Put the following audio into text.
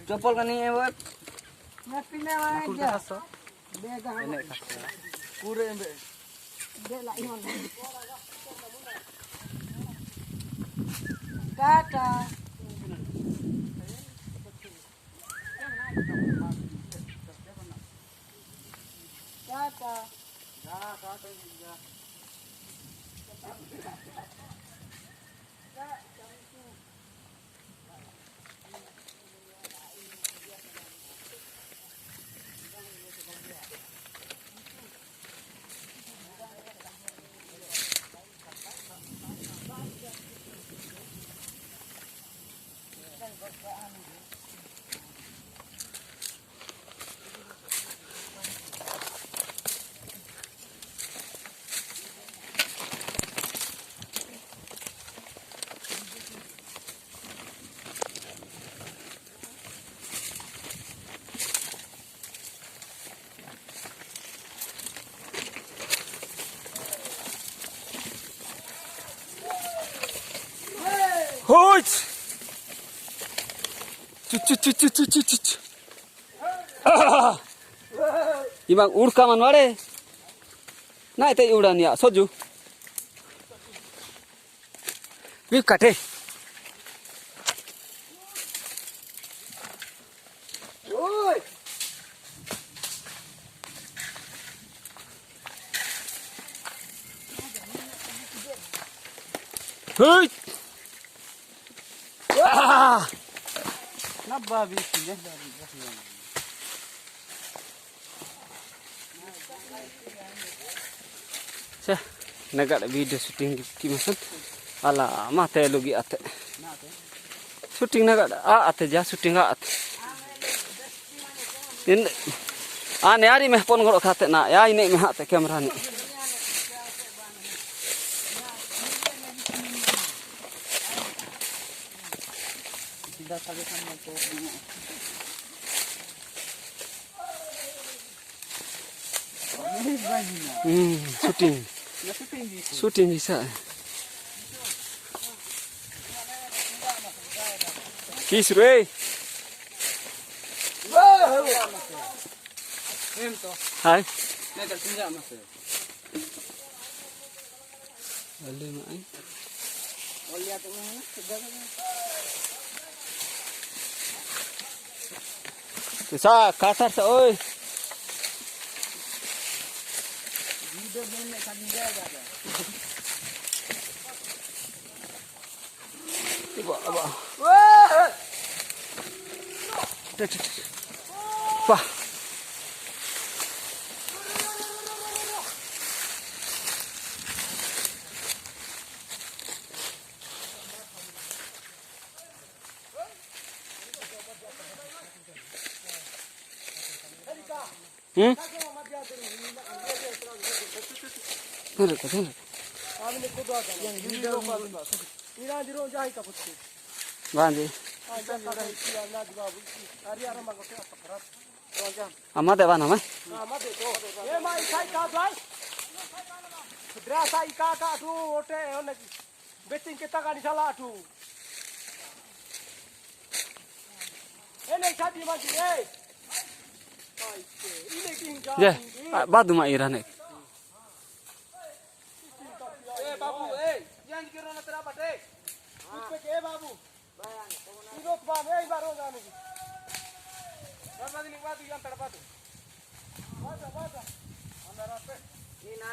Copol kan ni buat. Kata. Hoi! Cucu. Imang urka man wale. Na ite udan ya soju. Wip kate. Oi! Hoi! Nabba bici ya. Saya naga video syuting kimasan. Ala mate logi ate. Syuting naga ate ja syuting ate. In ane ari meh pon ngorok ate na ya ini meh ate kamera ni. Tidak sabi kan mo to. Syuting. Syuting bisa. Kisru. Hai. Naga tinja mas. Boleh mai. Oh lihat mana? Sa kasar sa oi. Video mana kan jaga. Iba. Wah. Wah. Benar. Banji. Amat ya mana mah? Ya, badu mah irane. Babu, jangan kira nak terapat Kucing babu. Ini bang, baru jalan ini. Bapak ini batu yang terapat. Bata. Anda rapat. Ini na,